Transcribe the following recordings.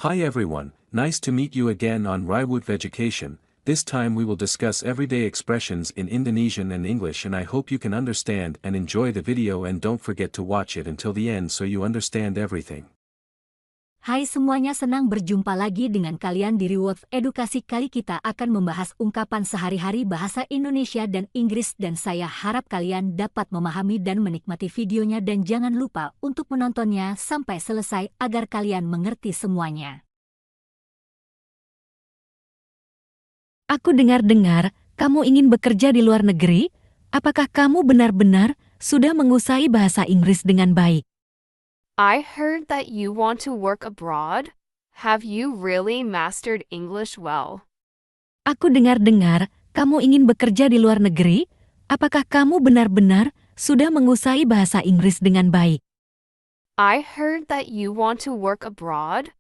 Hi everyone, nice to meet you again on Raiwood Education. This time we will discuss everyday expressions in Indonesian and English, and I hope you can understand and enjoy the video, and don't forget to watch it until the end so you understand everything. Hai semuanya, senang berjumpa lagi dengan kalian di Reward Edukasi. Kali kita akan membahas ungkapan sehari-hari bahasa Indonesia dan Inggris, dan saya harap kalian dapat memahami dan menikmati videonya, dan jangan lupa untuk menontonnya sampai selesai agar kalian mengerti semuanya. Aku dengar-dengar kamu ingin bekerja di luar negeri. Apakah kamu benar-benar sudah menguasai bahasa Inggris dengan baik? I heard that you want to work abroad. Have you really mastered English well? Aku dengar-dengar kamu ingin bekerja di luar negeri. Apakah kamu benar-benar sudah menguasai bahasa Inggris dengan baik? I heard that you want to work abroad.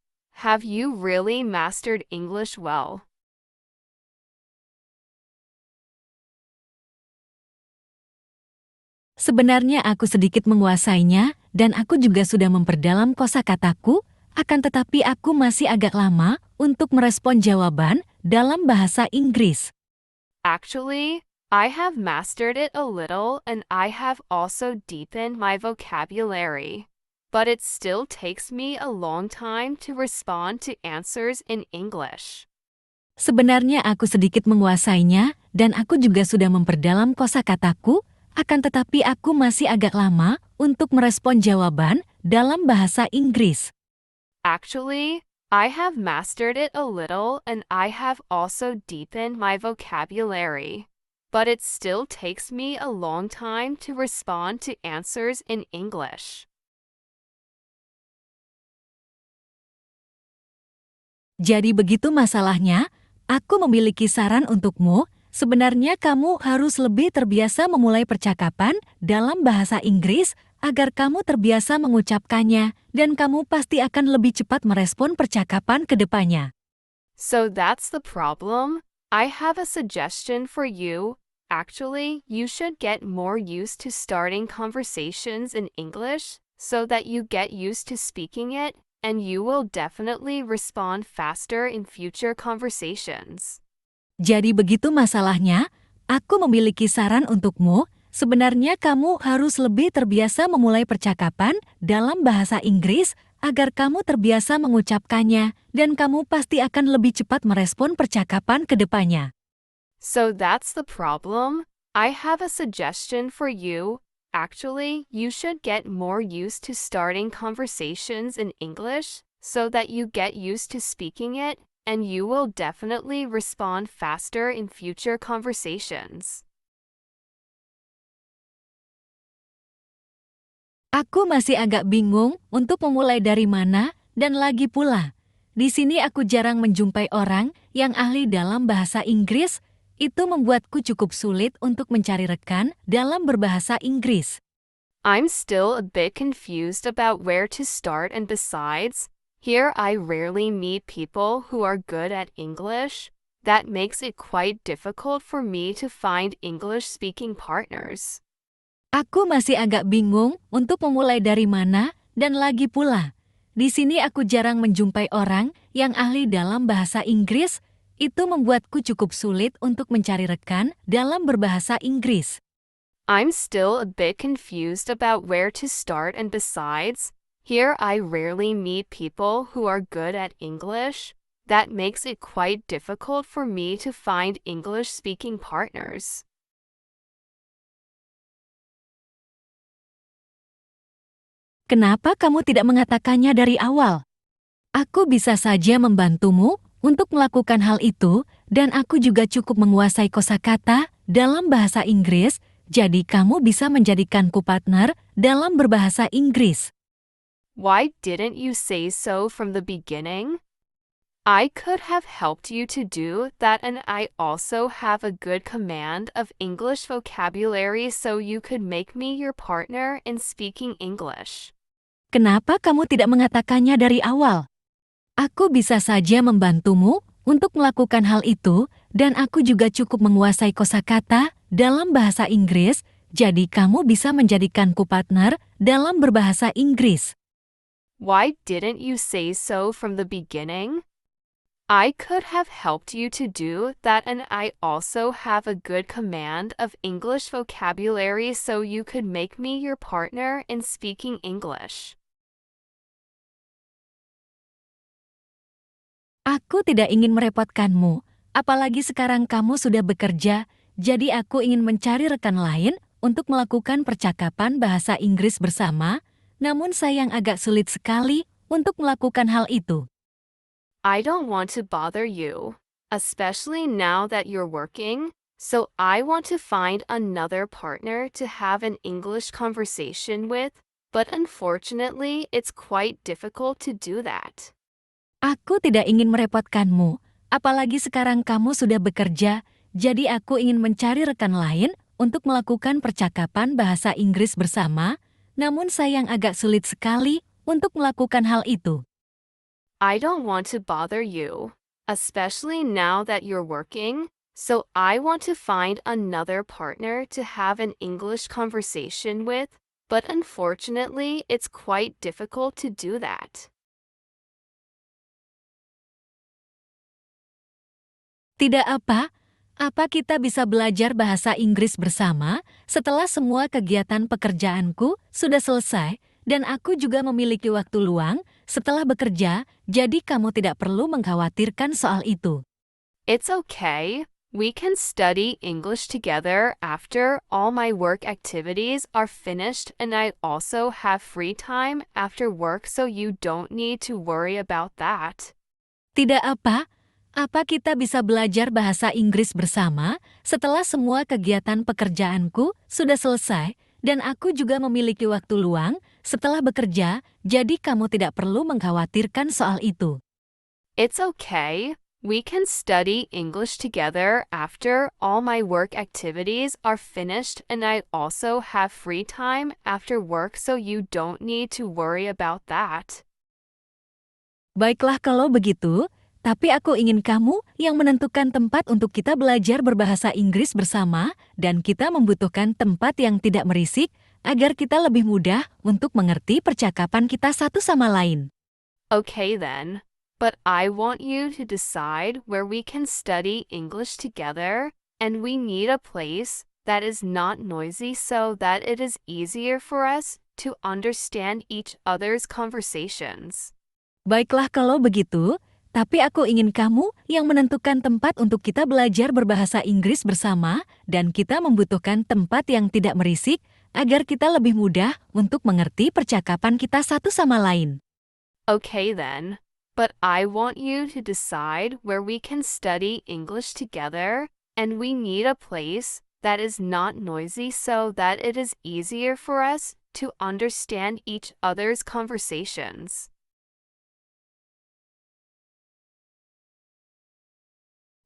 Have you really mastered English well? Sebenarnya aku sedikit menguasainya, dan aku juga sudah memperdalam kosakataku, akan tetapi aku masih agak lama untuk merespon jawaban dalam bahasa Inggris. Actually, I have mastered it a little, and I have also deepened my vocabulary. But it still takes me a long time to respond to answers in English. Sebenarnya aku sedikit menguasainya, dan aku juga sudah memperdalam kosakataku, akan tetapi aku masih agak lama untuk merespon jawaban dalam bahasa Inggris. Actually, I have mastered it a little, and I have also deepened my vocabulary. But it still takes me a long time to respond to answers in English. Jadi begitu masalahnya, aku memiliki saran untukmu. Sebenarnya kamu harus lebih terbiasa memulai percakapan dalam bahasa Inggris agar kamu terbiasa mengucapkannya, dan kamu pasti akan lebih cepat merespon percakapan ke depannya. So that's the problem. I have a suggestion for you. Actually, you should get more used to starting conversations in English so that you get used to speaking it, and you will definitely respond faster in future conversations. Jadi begitu masalahnya, aku memiliki saran untukmu. Sebenarnya kamu harus lebih terbiasa memulai percakapan dalam bahasa Inggris agar kamu terbiasa mengucapkannya, dan kamu pasti akan lebih cepat merespon percakapan ke depannya. So that's the problem. I have a suggestion for you. Actually, you should get more used to starting conversations in English so that you get used to speaking it, and you will definitely respond faster in future conversations. Aku masih agak bingung untuk memulai dari mana, dan lagi pula, di sini aku jarang menjumpai orang yang ahli dalam bahasa Inggris. Itu membuatku cukup sulit untuk mencari rekan dalam berbahasa Inggris. I'm still a bit confused about where to start, and besides, here I rarely meet people who are good at English. That makes it quite difficult for me to find English-speaking partners. Aku masih agak bingung untuk memulai dari mana, dan lagi pula, di sini aku jarang menjumpai orang yang ahli dalam bahasa Inggris. Itu membuatku cukup sulit untuk mencari rekan dalam berbahasa Inggris. I'm still a bit confused about where to start, and besides, here I rarely meet people who are good at English. That makes it quite difficult for me to find English-speaking partners. Kenapa kamu tidak mengatakannya dari awal? Aku bisa saja membantumu untuk melakukan hal itu, dan aku juga cukup menguasai kosakata dalam bahasa Inggris, jadi kamu bisa menjadikanku partner dalam berbahasa Inggris. Why didn't you say so from the beginning? I could have helped you to do that, and I also have a good command of English vocabulary, so you could make me your partner in speaking English. Kenapa kamu tidak mengatakannya dari awal? Aku bisa saja membantumu untuk melakukan hal itu, dan aku juga cukup menguasai kosakata dalam bahasa Inggris, jadi kamu bisa menjadikanku partner dalam berbahasa Inggris. Why didn't you say so from the beginning? I could have helped you to do that, and I also have a good command of English vocabulary, so you could make me your partner in speaking English. Aku tidak ingin merepotkanmu, apalagi sekarang kamu sudah bekerja, jadi aku ingin mencari rekan lain untuk melakukan percakapan bahasa Inggris bersama, namun sayang agak sulit sekali untuk melakukan hal itu. I don't want to bother you, especially now that you're working, so I want to find another partner to have an English conversation with, but unfortunately, it's quite difficult to do that. Aku tidak ingin merepotkanmu, apalagi sekarang kamu sudah bekerja, jadi aku ingin mencari rekan lain untuk melakukan percakapan bahasa Inggris bersama, namun sayang agak sulit sekali untuk melakukan hal itu. I don't want to bother you, especially now that you're working, so I want to find another partner to have an English conversation with, but unfortunately, it's quite difficult to do that. Tidak apa kita bisa belajar bahasa Inggris bersama setelah semua kegiatan pekerjaanku sudah selesai dan aku juga memiliki waktu luang setelah bekerja, jadi kamu tidak perlu mengkhawatirkan soal itu. It's okay. We can study English together after all my work activities are finished, and I also have free time after work, so you don't need to worry about that. Tidak apa kita bisa belajar bahasa Inggris bersama setelah semua kegiatan pekerjaanku sudah selesai dan aku juga memiliki waktu luang setelah bekerja, jadi kamu tidak perlu mengkhawatirkan soal itu. It's okay. We can study English together after all my work activities are finished, and I also have free time after work, so you don't need to worry about that. Baiklah kalau begitu, tapi aku ingin kamu yang menentukan tempat untuk kita belajar berbahasa Inggris bersama, dan kita membutuhkan tempat yang tidak merisik, agar kita lebih mudah untuk mengerti percakapan kita satu sama lain. Okay then, but I want you to decide where we can study English together, and we need a place that is not noisy so that it is easier for us to understand each other's conversations. Baiklah kalau begitu, tapi aku ingin kamu yang menentukan tempat untuk kita belajar berbahasa Inggris bersama, dan kita membutuhkan tempat yang tidak merisik, agar kita lebih mudah untuk mengerti percakapan kita satu sama lain. Okay then, but I want you to decide where we can study English together, and we need a place that is not noisy so that it is easier for us to understand each other's conversations.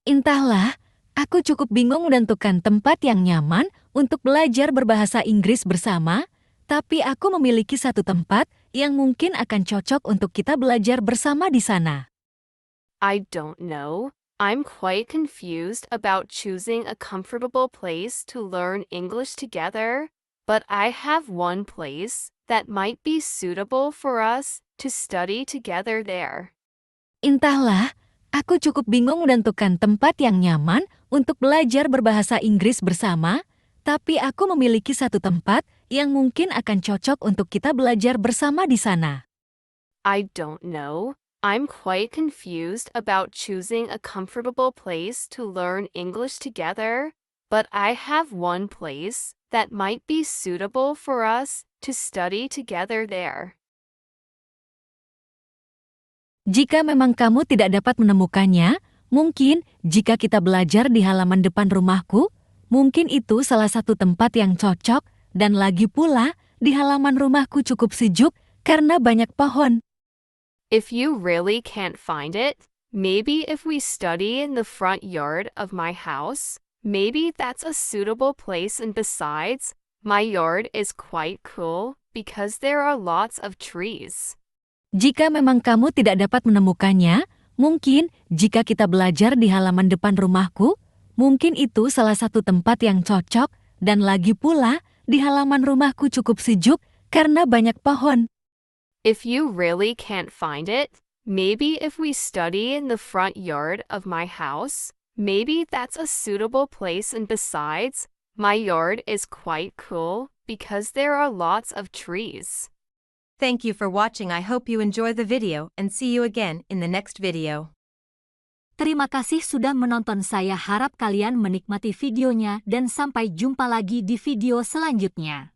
Entahlah, aku cukup bingung menentukan tempat yang nyaman untuk belajar berbahasa Inggris bersama, tapi aku memiliki satu tempat yang mungkin akan cocok untuk kita belajar bersama di sana. I don't know. I'm quite confused about choosing a comfortable place to learn English together, but I have one place that might be suitable for us to study together there. Entahlah, aku cukup bingung menentukan tempat yang nyaman untuk belajar berbahasa Inggris bersama, tapi aku memiliki satu tempat yang mungkin akan cocok untuk kita belajar bersama di sana. I don't know. I'm quite confused about choosing a comfortable place to learn English together, but I have one place that might be suitable for us to study together there. Jika memang kamu tidak dapat menemukannya, mungkin jika kita belajar di halaman depan rumahku, mungkin itu salah satu tempat yang cocok, dan lagi pula, di halaman rumahku cukup sejuk karena banyak pohon. If you really can't find it, maybe if we study in the front yard of my house, maybe that's a suitable place, and besides, my yard is quite cool because there are lots of trees. Jika memang kamu tidak dapat menemukannya, mungkin jika kita belajar di halaman depan rumahku, mungkin itu salah satu tempat yang cocok, dan lagi pula, di halaman rumahku cukup sejuk karena banyak pohon. If you really can't find it, maybe if we study in the front yard of my house, maybe that's a suitable place, and besides, my yard is quite cool because there are lots of trees. Thank you for watching. I hope you enjoy the video and see you again in the next video. Terima kasih sudah menonton. Saya harap kalian menikmati videonya dan sampai jumpa lagi di video selanjutnya.